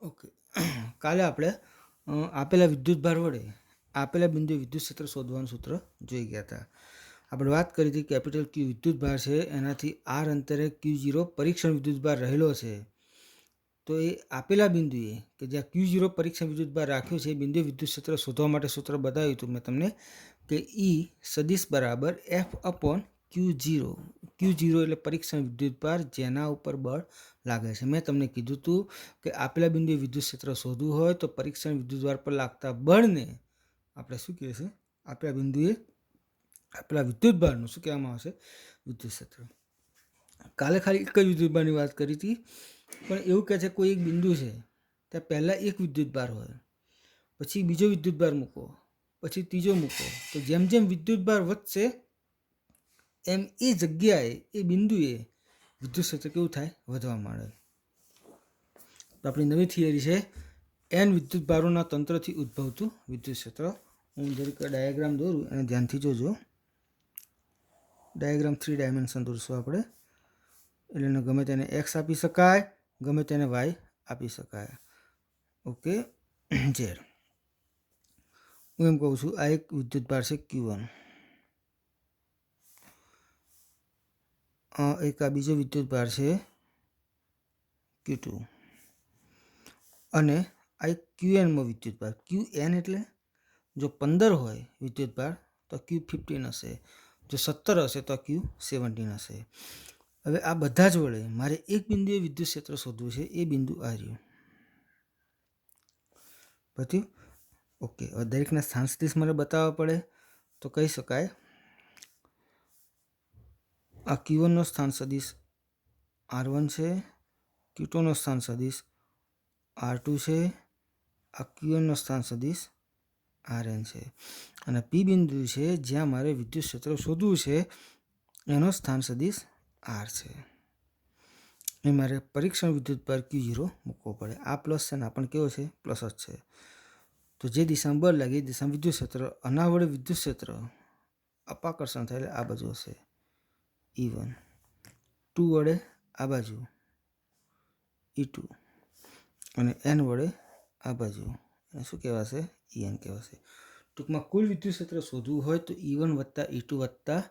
Okay. કાલે આપણે આપેલા વિદ્યુતભાર વડે આપેલા બિંદુએ વિદ્યુત ક્ષેત્ર શોધવાનું સૂત્ર જોઈ ગયા હતા. આપણે વાત કરી હતી કેપિટલ ક્યુ વિદ્યુતભાર છે, એનાથી આર અંતરે Q0 પરીક્ષણ વિદ્યુતભાર રહેલો છે. તો એ આપેલા બિંદુએ કે જ્યાં Q0 પરીક્ષણ વિદ્યુતભાર રાખ્યો છે, એ બિંદુએ વિદ્યુત ક્ષેત્ર શોધવા માટે સૂત્ર બતાવ્યું હતું મેં તમને કે E સદિશ બરાબર F/Q0. Q0 એટલે પરીક્ષણ વિદ્યુતભાર જેના ઉપર બળ લાગે છે. મેં તમને કીધું હતું કે આપેલા બિંદુએ વિદ્યુત ક્ષેત્ર શોધવું હોય તો પરીક્ષણ વિદ્યુતભાર પર લાગતા બળને આપણે શું કહે છે, આપેલા બિંદુએ આપેલા વિદ્યુતભારનું શું કહેવામાં આવશે, વિદ્યુત ક્ષેત્ર. કાલે ખાલી એક જ વિદ્યુતભારની વાત કરી હતી, પણ એવું કહે છે કોઈ એક બિંદુ છે ત્યાં પહેલાં એક વિદ્યુતભાર હોય, પછી બીજો વિદ્યુતભાર મૂકો, પછી ત્રીજો મૂકો, તો જેમ જેમ વિદ્યુતભાર વધશે એમ એ જગ્યાએ એ બિંદુએ વિદ્યુત ક્ષેત્ર કેવું થાય, વધવા માંડે. તો આપણી નવી થિયરી છે એન વિદ્યુતભારોના તંત્રથી ઉદ્ભવતું વિદ્યુત ક્ષેત્ર. હું જરીક ડાયાગ્રામ દોરું અને ધ્યાનથી જોજો. ડાયાગ્રામ 3 ડાયમેન્શન દોરશું આપણે, એટલે એને ગમે તેને એક્સ આપી શકાય, ગમે તેને વાય આપી શકાય. ઓકે. ઝેડ. હું એમ કહું છું આ એક વિદ્યુતભાર છે Q1, એક આ બીજો વિદ્યુતભાર છે Q2, અને આ એક Qnમાં વિદ્યુતભાર. Qn એટલે જો 15 હોય વિદ્યુતભાર તો Q15 હશે, જો 17 હશે તો Q17 હશે. હવે આ બધા જ વડે મારે એક બિંદુએ વિદ્યુત ક્ષેત્ર શોધવું છે, એ બિંદુ આ રહ્યું. પછી ઓકે, હવે દરેકના સ્થાન સદિશ મારે બતાવવા પડે તો કહી શકાય આ Q1નો સ્થાન સદિશ R1 છે, Q2નો સ્થાન સદિશ R2 છે, આ Qnનો સ્થાન સદિશ Rn છે, અને P બિંદુ છે જ્યાં મારે વિદ્યુત ક્ષેત્ર શોધવું છે એનો સ્થાન સદિશ R છે. એ મારે પરીક્ષણ વિદ્યુતભાર Q0 મૂકવો પડે. આ પ્લસ છે ને આ પણ કેવો છે, પ્લસ જ છે. તો જે દિશામાં બળ લાગે એ દિશામાં વિદ્યુત ક્ષેત્ર, આના વડે વિદ્યુત ક્ષેત્ર અપાકર્ષણ થાય એટલે આ બાજુ હશે E1, 2 વડે આ બાજુ E2, અને n વડે આ બાજુ એને શું કહેવાશે, En કહેવાશે. ટૂંકમાં કુલ વિદ્યુત ક્ષેત્ર શોધવું હોય તો E1 વત્તા E2 વત્તા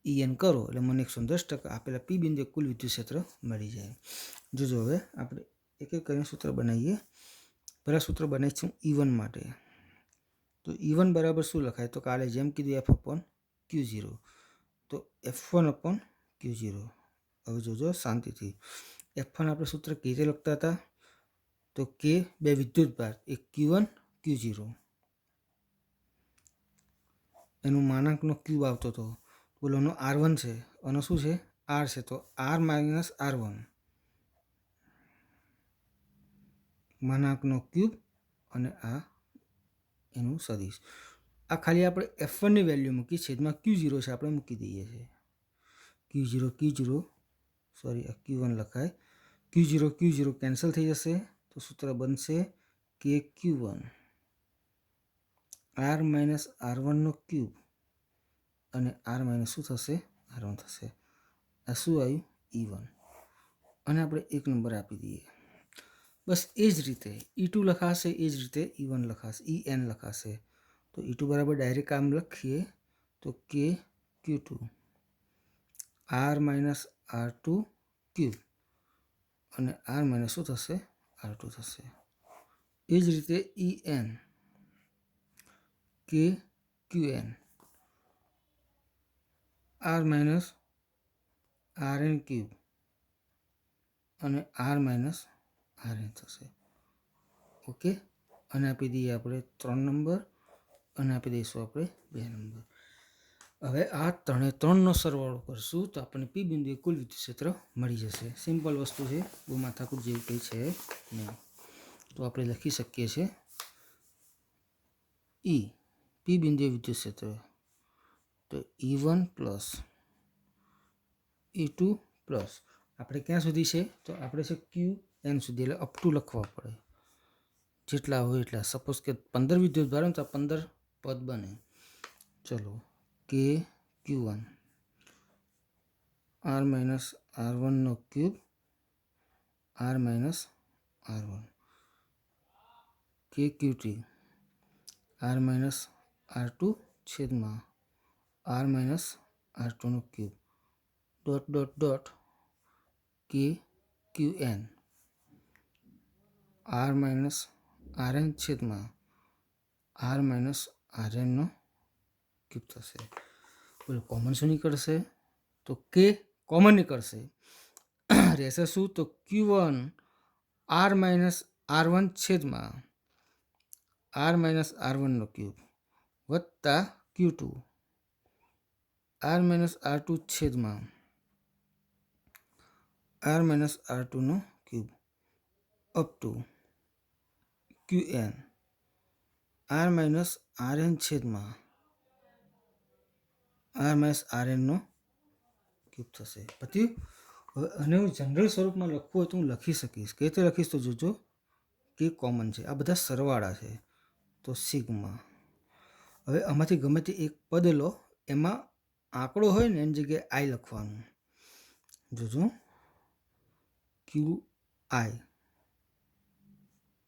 En કરો એટલે મને 110% આપેલા P બિંદુએ કુલ વિદ્યુત ક્ષેત્ર મળી જાય. જોજો હવે આપણે એક એક કરીને સૂત્ર બનાવીએ. પહેલાં સૂત્ર બનાવીશું E1 માટે. તો E1 બરાબર શું લખાય, તો કાલે જેમ કીધું F/Q0, તો F1/Q0. હવે જોજો શાંતિથી. F1 આપણે સૂત્ર કેવી રીતે લખતા હતા, તો કે બે વિદ્યુતભાર, એક Q1 Q0, એનું માનાંકનો ક્યુબ આવતો હતો. બોલો એનો R1 છે, અને શું છે, R છે, તો R માઇનસ R1 માનાંકનો ક્યુબ, અને આ એનું સદિશ. આ ખાલી આપણે F1ની વેલ્યુ મૂકી, છેદમાં Q0 છે આપણે મૂકી દઈએ છીએ. Q0 સોરી આ Q1 લખાય. Q0 કેન્સલ થઈ જશે, તો સૂત્ર બનશે કે Q1 R માઇનસ R1નો ક્યુબ, અને R માઇનસ શું થશે, R1 થશે. આ શું આવ્યું, E1. અને આપણે એક નંબર આપી દઈએ. બસ એ જ રીતે E2 લખાશે, એ જ રીતે E1 લખાશે, En લખાશે. તો E2 બરાબર ડાયરેક્ટ આમ લખીએ તો કે Q2 R minus R2 cube, અને R માઇનસ શું થશે, R2 થશે. એ જ રીતે En કે Qn R minus Rn cube, અને R માઇનસ Rn થશે. ઓકે. અને આપી દઈએ આપણે 3 નંબર, અને આપી દઈશું આપણે 2 નંબર. હવે આ 3નો સરવાળો કરશું તો આપણને P બિંદુએ કુલ વિદ્યુત ક્ષેત્ર મળી જશે. સિમ્પલ વસ્તુ છે, બહુ માથાકૂટ જેવું કંઈ છે નહીં. તો આપણે લખી શકીએ છીએ E P બિંદુએ વિદ્યુત ક્ષેત્ર, તો E1 પ્લસ E2 પ્લસ આપણે ક્યાં સુધી છે, તો આપણે છે Qn સુધી, એટલે અપ ટુ લખવા પડે જેટલા હોય એટલા. સપોઝ કે 15 વિદ્યુત ભાર તો 15 પદ બને. ચલો, કે Q1 R માઇનસ R1નો ક્યુબ, R માઇનસ R1, કે Q T R minus R two છેદમાં આર માઇનસ આર ટુનો ક્યુબ ડોટ ડોટ ડોટ કે Q N R minus R N છેદમાં આર માઇનસ આર એનનો ક્યુબ થશે. બોલો કોમન શું નીકળશે? તો કે કોમન નીકળશે. રહેશે શું? તો Q1 R minus R one છેદમાં આર માઇનસ આર વનનો ક્યુબ વત્તા Q2 R minus R two છેદમાં આર માઇનસ આર ટુનો cube up to Qn R minus R N છેદમાં આર માઇનસ આર એનનો ક્યુબ થશે. પછી હવે અને હું જનરલ સ્વરૂપમાં લખવું હોય તો હું લખી શકીશ. કઈ રીતે લખીશ તો જોજો કે કોમન છે. આ બધા સરવાળા છે તો સિગ્મા. હવે આમાંથી ગમે તે એક પદ લો, એમાં આંકડો હોય ને એની જગ્યાએ આઈ લખવાનું. જોજો Q I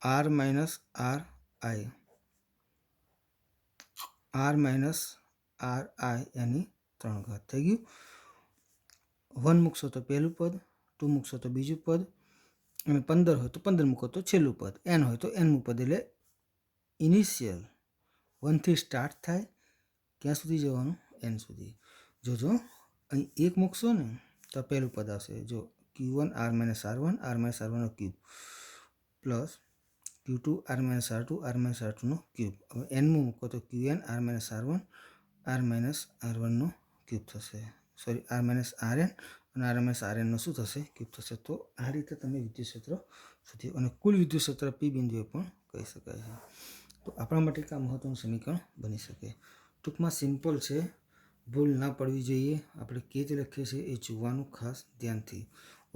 R minus R I R minus R I એની 3 ઘાત થઈ ગયું. 1 મૂકશો તો પહેલું પદ, 2 મૂકશો તો બીજું પદ, અને 15 હોય તો 15 મૂકો તો છેલ્લું પદ, n હોય તો nમું પદ. એટલે ઇનિશિયલ 1 થી સ્ટાર્ટ થાય, ક્યાં સુધી જવાનું? n સુધી. જોજો અહીં 1 મૂકશો ને તો પહેલું પદ આવશે. જો Q1 R minus R one R cube plus Q2 R minus R ટુનો ક્યુબ. હવે એનમું મૂકો તો Qn આર માઇનસ આર વનનો ક્યુબ થશે. Sorry R minus R N અને આર માઇનસ આર એનનો શું થશે? ક્યુબ થશે. તો આ રીતે તમે વિદ્યુત ક્ષેત્ર શોધી અને કુલ વિદ્યુત ક્ષેત્ર પી બિંદુએ પણ કહી શકાય છે. તો આપણા માટે આ મહત્વનું સમીકરણ બની શકે. ટૂંકમાં સિમ્પલ છે, ભૂલ ના પડવી જોઈએ. આપણે કેવી રીતે લખીએ છીએ એ જોવાનું ખાસ ધ્યાનથી.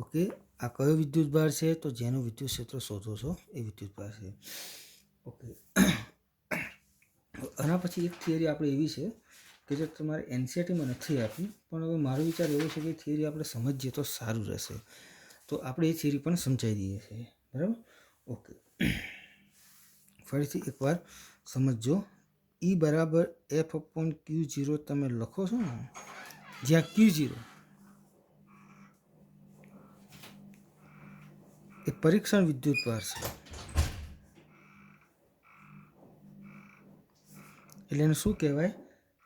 ઓકે, આ કયો વિદ્યુતભાર છે? તો જેનું વિદ્યુત ક્ષેત્ર શોધો છો એ વિદ્યુતભાર છે. ઓકે, આના પછી એક થિયરી આપણે એવી છે કે જે તમારે એનસીઆરટીમાં નથી આપી, પણ હવે મારો વિચાર એવો છે કે થિયરી આપણે સમજીએ તો સારું રહેશે. તો આપણે એ થિયરી પણ સમજાવી દઈએ છીએ. બરાબર? ઓકે, ફરીથી એકવાર સમજો. E બરાબર એફ અપોન Q0 તમે લખો છો ને, જ્યાં Q0 એ પરીક્ષણ વિદ્યુતભાર છે. એટલે એને શું કહેવાય?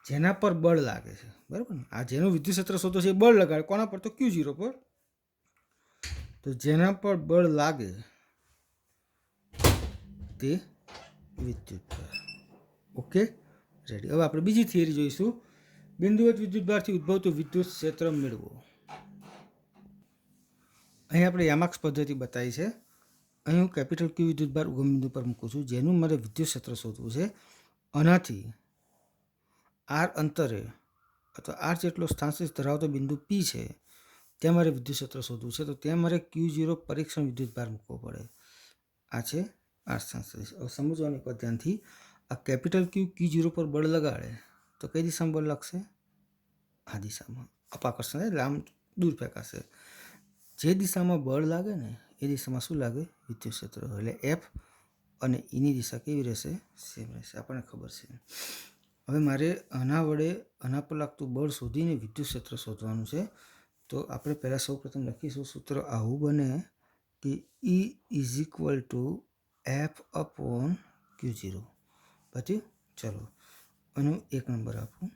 જેના પર બળ લાગે છે. બરાબર ને? આ જેનું વિદ્યુત ક્ષેત્ર શોધો છે એ બળ લગાડે કોના પર? તો Q0 પર. તો જેના પર બળ લાગે તે વિદ્યુતભાર. Okay, ready. હવે આપણે બીજી થિયરી જોઈશું. બિંદુવત વિદ્યુતભારથી ઉદ્ભવતું વિદ્યુત ક્ષેત્ર મેળવો. અહીં આપણે યામાક્સ પદ્ધતિ બતાવી છે. અહીં હું કેપિટલ ક્યુ વિદ્યુતભાર ઉગમ બિંદુ પર મૂકું છું, જેનું મારે વિદ્યુત ક્ષેત્ર શોધવું છે. આનાથી આર અંતરે અથવા આર જેટલો સ્થાનાંતરિત ધરાવતો બિંદુ પી છે, ત્યાં મારે વિદ્યુત ક્ષેત્ર શોધવું છે. તો ત્યાં મારે Q0 પરીક્ષણ વિદ્યુતભાર મૂકવો પડે. આ છે આર સ્થાનાંતરિત. હવે સમજવાની એક ધ્યાનથી, આ કેપિટલ ક્યુ Q0 પર બળ લગાડે તો કઈ દિશામાં બળ લાગશે? આ દિશામાં. અપાકર્ષણ એટલે આમ દૂર ફેંકાશે. જે દિશામાં બળ લાગે ને એ દિશામાં શું લાગે? વિદ્યુત ક્ષેત્ર. એટલે એફ અને ઈની દિશા કેવી રહેશે? સેમ રહેશે. આપણને ખબર છે. હવે મારે આના વડે આના પર લાગતું બળ શોધીને વિદ્યુત ક્ષેત્ર શોધવાનું છે. તો આપણે પહેલાં સૌપ્રથમ લખીશું સૂત્ર આવું બને કે E is equal to f upon Q0. પછી ચલો આનો 1 નંબર આપું.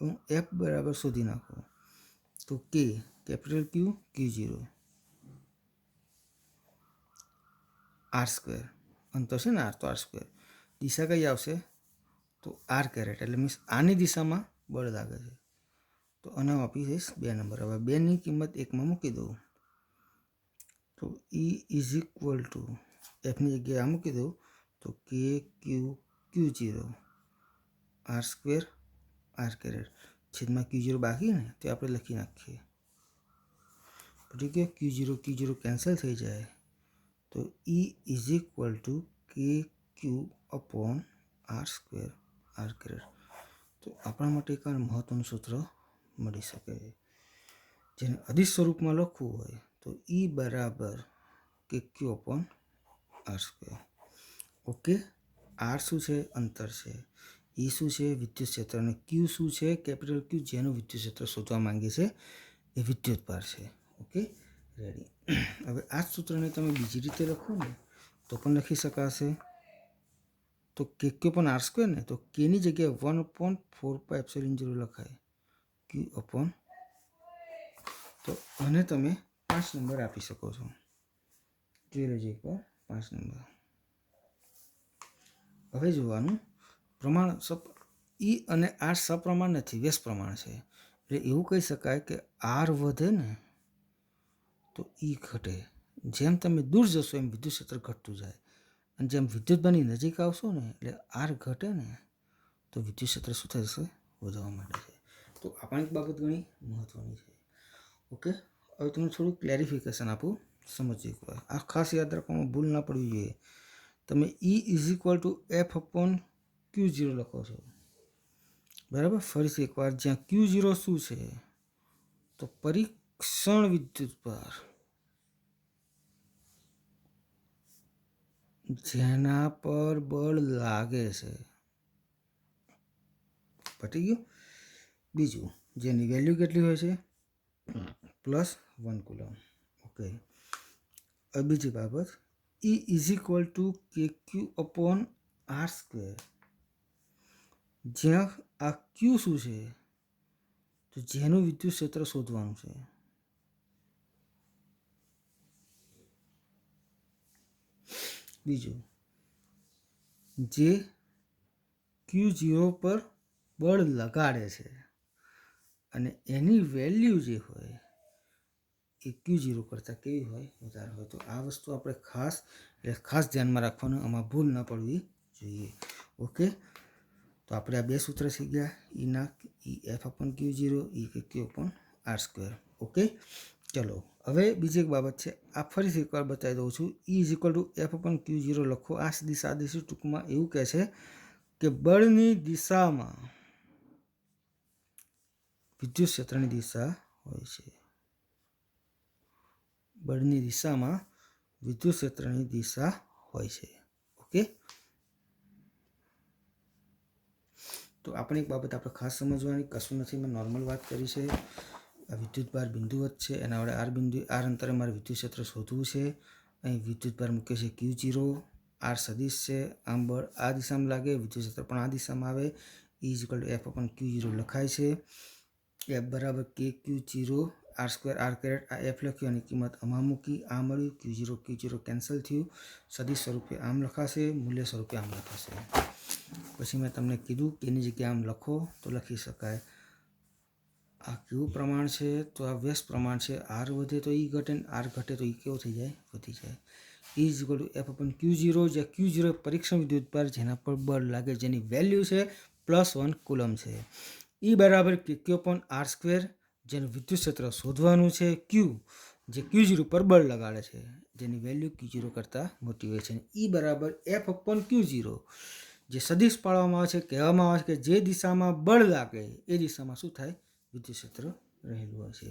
હું એફ બરાબર શોધી નાખું તો કે કેપિટલ ક્યુ Q0 આર સ્ક્વેર. અંતર છે ને આર, તો આર સ્ક્વેર. દિશા કઈ આવશે? તો આર કેરેટ. એટલે મીન્સ આની દિશામાં બળ લાગે છે. તો આના આપી દઈશ 2 નંબર. હવે 2ની કિંમત 1માં મૂકી દઉં તો E ઇઝ ઇક્વલ ટુ એફની જગ્યાએ આ મૂકી દઉં તો કે Q Q0 R square R caret છેદમાં Q0 બાકી ને તે આપણે લખી નાખીએ. ઠીક છે, Q0 કેન્સલ થઈ જાય તો E is equal to K Q upon R square R caret. તો આપણા માટે એક મહત્વનું સૂત્ર મળી શકે. જેને અદિશ સ્વરૂપમાં લખવું હોય તો E બરાબર K Q upon R square. Okay, R શું છે? અંતર છે. ઈ શું છે? વિદ્યુત ક્ષેત્ર. અને ક્યુ શું છે? કેપિટલ ક્યુ, જેનું વિદ્યુત ક્ષેત્ર શોધવા માંગે છે એ વિદ્યુતભાર છે. Okay, ready. હવે આ જ સૂત્રને તમે બીજી રીતે લખો ને તો પણ લખી શકાશે. તો કે ક્યુ અપોન આર સ્ક્વેર ને, તો કેની જગ્યાએ 1/4πε0 લખાય, ક્યુ અપોન. તો આને તમે 5 નંબર આપી શકો છો. જોઈ લેજો એકવાર 5 નંબર. હવે જોવાનું પ્રમાણ ઈ અને આર સપ્રમાણ નથી, વ્યસ્ત પ્રમાણ છે. એટલે એવું કહી શકાય કે આર વધે ને તો ઈ ઘટે. જેમ તમે દૂર જશો એમ વિદ્યુત ક્ષેત્ર ઘટતું જાય, અને જેમ વિદ્યુતભારની નજીક આવશો ને એટલે આર ઘટે ને તો વિદ્યુત ક્ષેત્ર શું થશે? વધવા માંડે છે. તો આ પણ એક બાબત ઘણી મહત્વની છે. ઓકે, હવે તમને થોડું ક્લેરિફિકેશન આપું, સમજીએ એકવાર. આ ખાસ યાદ રાખવામાં ભૂલ ના પડવી જોઈએ. તમે ઈ = F/Q0 લખો છો, બરાબર. ફરીથી એકવાર, જ્યાં Q0 શું છે? તો પરીક્ષણ વિદ્યુતભાર, જેના પર બળ લાગે છે. પટી ગયું. બીજું, જેની વેલ્યુ કેટલી હોય છે? +1 કુલમ. ઓકે, હવે બીજી બાબત, ઈ = KQ/R². જ્યાં આ ક્યુ શું છે? તો જેનું વિદ્યુત ક્ષેત્ર શોધવાનું છે. બીજું, જે Q0 પર બળ લગાડે છે અને એની વેલ્યુ જે હોય એ Q0 કરતાં કેવી હોય? વધારે હોય. તો આ વસ્તુ આપણે ખાસ ધ્યાનમાં રાખવાનું, આમાં ભૂલ ન પડવી જોઈએ. ઓકે, તો આપણે આ બે સૂત્ર થઈ ગયા, ઈના F/Q0, ઈ કે Q/R². ઓકે, ચલો હવે બીજી એક બાબત છે, આ ફરીથી એકવાર બતાવી દઉં છું. ઈ = F/Q0 લખો. આ સીધી સાદી ટૂંકમાં એવું કહે છે કે બળની દિશામાં વિદ્યુત ક્ષેત્રની દિશા હોય છે. બળની દિશામાં વિદ્યુત ક્ષેત્રની દિશા હોય છે. ઓકે, તો આપણે એક બાબત આપણે ખાસ સમજવાની, કશું નથી, મેં નોર્મલ વાત કરી છે. આ વિદ્યુતભાર બિંદુવત છે, એના વડે આર અંતરે મારે વિદ્યુત ક્ષેત્ર શોધવું છે. અહીં વિદ્યુતભાર મૂકે છે Q0, આર સદિશ છે, આમ બળ આ દિશામાં લાગે, વિદ્યુત ક્ષેત્ર પણ આ દિશામાં આવે. ઈ = F/Q0 લખાય છે. F = KQ0R². આ F લખ્યું, અને કિંમત આમાં મૂકી, આ મળ્યું. Q0 કેન્સલ થયું. સદિશ સ્વરૂપે આમ લખાશે, મૂલ્ય સ્વરૂપે આમ લખાશે. પછી મેં તમને કીધું કે એની જગ્યાએ આમ લખો તો લખી શકાય. આ કેવું પ્રમાણ છે? તો આ વ્યસ્ત પ્રમાણ છે. આર વધે તો ઈ ઘટે, આર ઘટે તો ઈ કેવો થઈ જાય? વધી જાય. ઈ = F/Q0, જ્યાં Q0 પરીક્ષણ વિદ્યુતભાર, જેના પર બળ લાગે, જેની વેલ્યુ છે +1 કુલમ છે. ઈ બરાબર KQ/R², જેનું વિદ્યુત ક્ષેત્ર શોધવાનું છે. ક્યુ, જે Q0 પર બળ લગાડે છે, જેની વેલ્યુ Q0 કરતાં મોટી હોય છે. ઈ બરાબર F/Q0, જે સદિશ પાડવામાં આવે છે, કહેવામાં આવે છે કે જે દિશામાં બળ લાગે એ દિશામાં શું થાય? વિદ્યુત ક્ષેત્ર રહેલું હોય છે.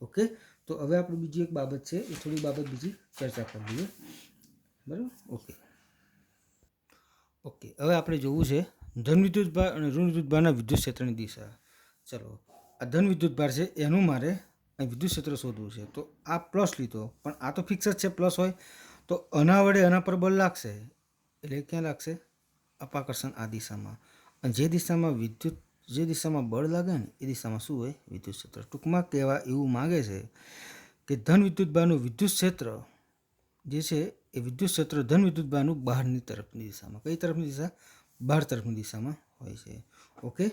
ઓકે, તો હવે આપણે બીજી એક બાબત છે, એ થોડી બાબત બીજી ચર્ચા કરી દઈએ, બરાબર. ઓકે, હવે આપણે જોવું છે ધન વિદ્યુતભાર અને ઋણ વિદ્યુતભારના વિદ્યુત ક્ષેત્રની દિશા. ચલો, આ ધન વિદ્યુતભાર છે, એનું મારે અહીં વિદ્યુત ક્ષેત્ર શોધવું છે. તો આ પ્લસ લીધો, પણ આ તો ફિક્સ જ છે, પ્લસ હોય તો આના વડે આના પર બળ લાગશે, એટલે ક્યાં લાગશે? અપાકર્ષણ આ દિશામાં. અને જે દિશામાં બળ લાગે ને એ દિશામાં શું હોય? વિદ્યુત ક્ષેત્ર. ટૂંકમાં કહેવા એવું માગે છે કે ધન વિદ્યુતભારનું વિદ્યુત ક્ષેત્ર જે છે એ વિદ્યુત ક્ષેત્ર ધન વિદ્યુતભારનું બહારની તરફની દિશામાં. કઈ તરફની દિશા? બહાર તરફની દિશામાં હોય છે. ઓકે,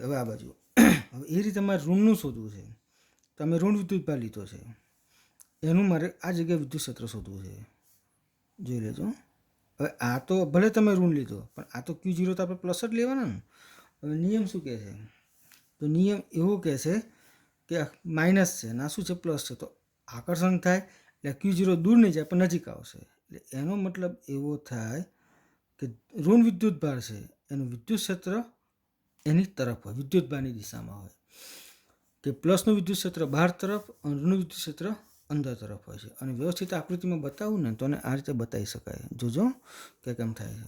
હવે આ બાજુ. હવે એ રીતે મારે ઋણનું શોધવું છે. તમે ઋણ વિદ્યુતભાર લીધો છે, એનું મારે આ જગ્યાએ વિદ્યુત ક્ષેત્ર શોધવું છે. જોઈ લેજો. હવે આ તો ભલે તમે ઋણ લીધો, પણ આ તો Q0 તો આપણે પ્લસ જ લેવાના ને. હવે નિયમ શું કહે છે? તો નિયમ એવો કહે છે કે માઇનસ છે, ના શું છે? પ્લસ છે. તો આકર્ષણ થાય એટલે Q0 દૂર નહીં જાય પણ નજીક આવશે. એટલે એનો મતલબ એવો થાય કે ઋણ વિદ્યુતભાર છે એનું વિદ્યુત ક્ષેત્ર એની તરફ હોય, વિદ્યુતભારની દિશામાં હોય. કે પ્લસનું વિદ્યુત ક્ષેત્ર બહાર તરફ અને ઋણ વિદ્યુત ક્ષેત્ર અંદર તરફ હોય છે. અને વ્યવસ્થિત આકૃતિમાં બતાવું ને તો આ રીતે બતાવી શકાય. જોજો કે કેમ થાય છે.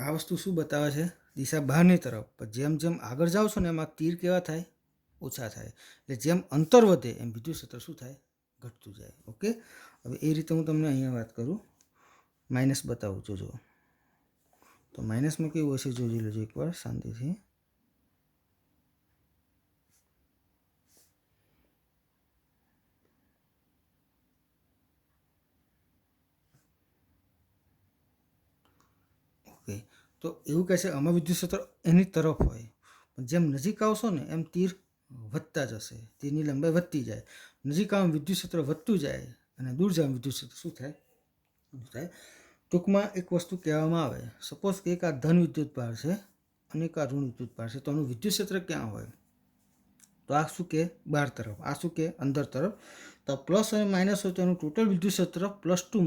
આ વસ્તુ શું બતાવે છે? દિશા બહારની તરફ, પણ જેમ જેમ આગળ જાઓ છો ને એમાં તીર કેવા થાય? ઓછા થાય. એટલે જેમ અંતર વધે એમ વિદ્યુત ક્ષેત્ર શું થાય? ઘટતું જાય. ઓકે, હવે એ રીતે હું તમને અહીંયા વાત કરું, માઇનસ બતાવું જોજો. તો માઇનસમાં કેવું હશે જોઈ લેજો એકવાર શાંતિથી. ઓકે, તો એવું કહે છે આમાં વિદ્યુત ક્ષેત્ર એની તરફ હોય, પણ જેમ નજીક આવશો ને એમ તીર વધતા જશે, તીરની લંબાઈ વધતી જાય. નજીક આમ વિદ્યુત ક્ષેત્ર વધતું જાય અને દૂર જાવ વિદ્યુત ક્ષેત્ર શું થાય? ટૂંકમાં એક વસ્તુ કહેવામાં આવે, સપોઝ કે એક આ ધન વિદ્યુત ભાર છે અને એક આ ઋણ વિદ્યુત ભાર છે, તો આનું વિદ્યુત ક્ષેત્ર ક્યાં હોય? તો આ શું કે બહાર તરફ, આ શું કે અંદર તરફ. તો પ્લસ અને માઇનસ હોય તો એનું ટોટલ વિદ્યુત ક્ષેત્ર +2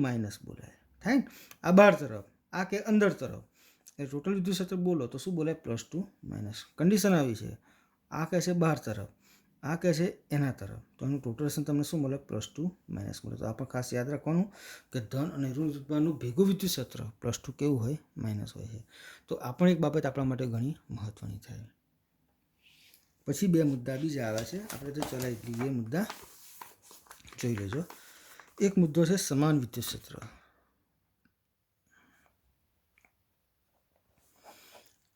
બોલાય, થાય ને? આ બહાર તરફ, આ કે અંદર તરફ, એ ટોટલ વિદ્યુત ક્ષેત્ર બોલો તો શું બોલાય? +2. કન્ડિશન આવી છે, આ કહે છે બહાર તરફ, આ કહે છે એના તરફ, તો એનું ટોટલ તમને શું મળે? +2 મળે. તો આ પણ ખાસ યાદ રાખવાનું કે ધન અને ઋણ વિદ્યુતભારનું ભેગું વિદ્યુત ક્ષેત્ર +2 કેવું હોય? માઇનસ હોય છે. તો આ પણ એક બાબત આપણા માટે ઘણી મહત્વની થાય. પછી બે મુદ્દા બીજા આવે છે, આપણે તો ચલાવી લઈએ એ મુદ્દા જોઈ લેજો. એક મુદ્દો છે સમાન વિદ્યુત ક્ષેત્ર.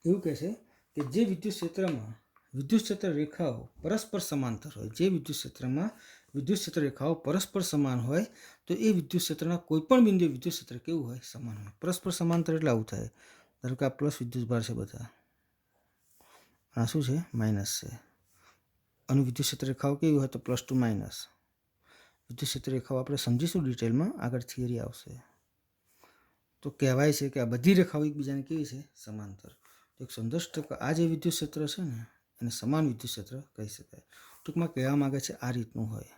એવું કહે છે કે જે વિદ્યુત ક્ષેત્રમાં વિદ્યુત ક્ષેત્ર રેખાઓ પરસ્પર સમાંતર હોય, જે વિદ્યુત ક્ષેત્રમાં વિદ્યુત ક્ષેત્ર રેખાઓ પરસ્પર સમાન હોય તો એ વિદ્યુત ક્ષેત્રના કોઈપણ બિંદુએ વિદ્યુત ક્ષેત્ર કેવું હોય? સમાન હોય. પરસ્પર સમાંતર એટલે આવું થાય, ધારો કે આ પ્લસ વિદ્યુત ભાર છે બધા, આ શું છે? માઇનસ છે. અને વિદ્યુત ક્ષેત્ર રેખાઓ કેવી હોય? તો +2 વિદ્યુત ક્ષેત્ર રેખાઓ આપણે સમજીશું ડિટેલમાં, આગળ થિયરી આવશે. તો કહેવાય છે કે આ બધી રેખાઓ એકબીજાને કેવી છે? સમાંતર. તો 110% આ જે વિદ્યુત ક્ષેત્ર છે ને એને સમાન વિદ્યુત ક્ષેત્ર કહી શકાય. ટૂંકમાં કહેવા માગે છે આ રીતનું હોય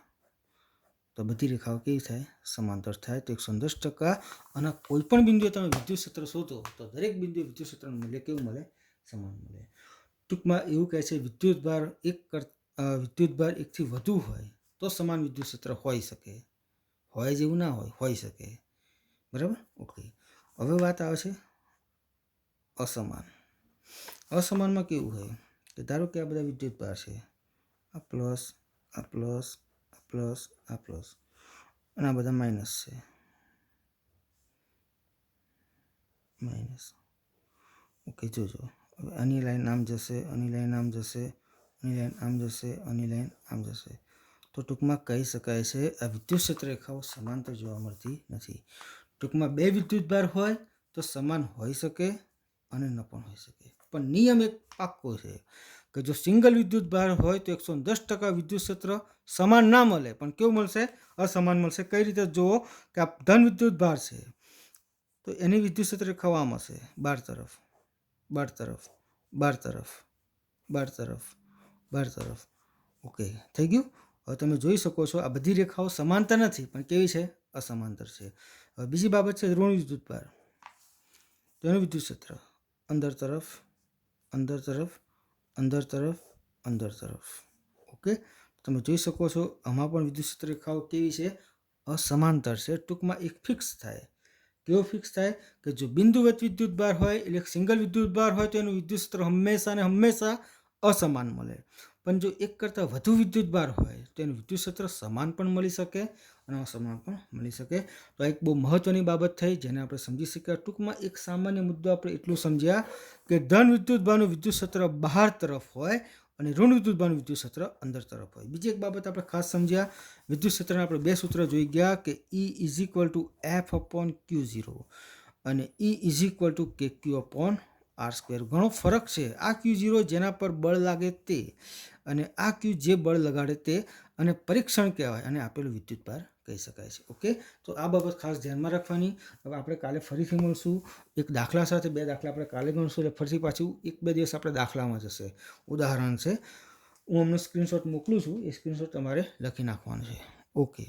તો બધી રેખાઓ કેવી થાય? સમાંતર થાય. તો 110% અને કોઈ પણ બિંદુએ તમે વિદ્યુત ક્ષેત્ર શોધો તો દરેક બિંદુએ વિદ્યુત ક્ષેત્રનું મૂલ્ય કેવું મળે? સમાન મળે. ટૂંકમાં એવું કહે છે વિદ્યુતભાર એકથી વધુ હોય તો સમાન વિદ્યુત ક્ષેત્ર હોઈ શકે, હોય જેવું ના હોય, હોઈ શકે. બરાબર? ઓકે, હવે વાત આવે છે અસમાન. અસમાનમાં કેવું હોય કે ધારો કે આ બધા વિદ્યુતભાર છે, આ પ્લસ, આ પ્લસ, આ પ્લસ, આ પ્લસ અને આ બધા માઇનસ છે, માઇનસ. ઓકે, જોજો હવે આની લાઈન આમ જશે, આની લાઈન આમ જશે, આની લાઈન આમ જશે, આની લાઈન આમ જશે. તો ટૂંકમાં કહી શકાય છે આ વિદ્યુત ક્ષેત્ર રેખાઓ સમાંતર જોવા મળતી નથી. ટૂંકમાં બે વિદ્યુતભાર હોય તો સમાન હોઈ શકે અને ન પણ હોઈ શકે, પણ નિયમ એક પાક્કો છે કે જો સિંગલ વિદ્યુતભાર હોય તો 110% વિદ્યુત ક્ષેત્ર સમાન ના મળે, પણ કેવું મળશે? અસમાન મળશે. કઈ રીતે? જુઓ કે આ ધન વિદ્યુતભાર છે તો એની વિદ્યુત ક્ષેત્ર રેખાઓ આમ હશે, બહાર તરફ, બહાર તરફ, બહાર તરફ, બહાર તરફ, બહાર તરફ. ઓકે, થઈ ગયું. હવે તમે જોઈ શકો છો આ બધી રેખાઓ સમાંતર નથી પણ કેવી છે? અસમાંતર છે. હવે બીજી બાબત છે ઋણ વિદ્યુતભાર. તો એનું વિદ્યુત ક્ષેત્ર અંદર તરફ, અંદર તરફ, અંદર તરફ, અંદર તરફ. ઓકે, તમે જોઈ શકો છો આમાં પણ વિદ્યુત ક્ષેત્ર રેખાઓ કેવી છે? અસમાંતર છે. ટૂંકમાં એક ફિક્સ થાય. કેવો ફિક્સ થાય? કે જો બિંદુવત વિદ્યુતભાર હોય એટલે સિંગલ વિદ્યુતભાર હોય તો એનું વિદ્યુત ક્ષેત્ર હંમેશા ને હંમેશા અસમાન મળે, પણ જો એક કરતાં વધુ વિદ્યુતભાર હોય તો એનું વિદ્યુત ક્ષેત્ર સમાન પણ મળી શકે અને અસમાન પણ મળી શકે. તો એક બહુ મહત્વની બાબત થઈ જેને આપણે સમજી શક્યા. ટૂંકમાં એક સામાન્ય મુદ્દો આપણે એટલું સમજ્યા કે ધન વિદ્યુતભારનું વિદ્યુત ક્ષેત્ર બહાર તરફ હોય અને ઋણ વિદ્યુતભારનું વિદ્યુત ક્ષેત્ર અંદર તરફ હોય. બીજી એક બાબત આપણે ખાસ સમજ્યા, વિદ્યુત ક્ષેત્રના આપણે બે સૂત્ર જોઈ ગયા કે E = F/Q0 અને E = KQ/R². ઘણો ફરક છે. આ Q0 જેના પર બળ લાગે તે અને આ Q જે બળ લગાડે તે, અને પરીક્ષણ કહેવાય અને આપેલું વિદ્યુતભાર કહી શકાય છે. ઓકે, તો આ બાબત ખાસ ધ્યાનમાં રાખવાની. હવે આપણે કાલે ફરીથી મળશું એક દાખલા સાથે. બે દાખલા આપણે કાલે ગણશું એટલે ફરીથી પાછું 1-2 દિવસ આપણે દાખલામાં જશે. ઉદાહરણ છે, હું અમને સ્ક્રીનશોટ મોકલું છું, એ સ્ક્રીનશોટ તમારે લખી નાખવાનો છે. ઓકે.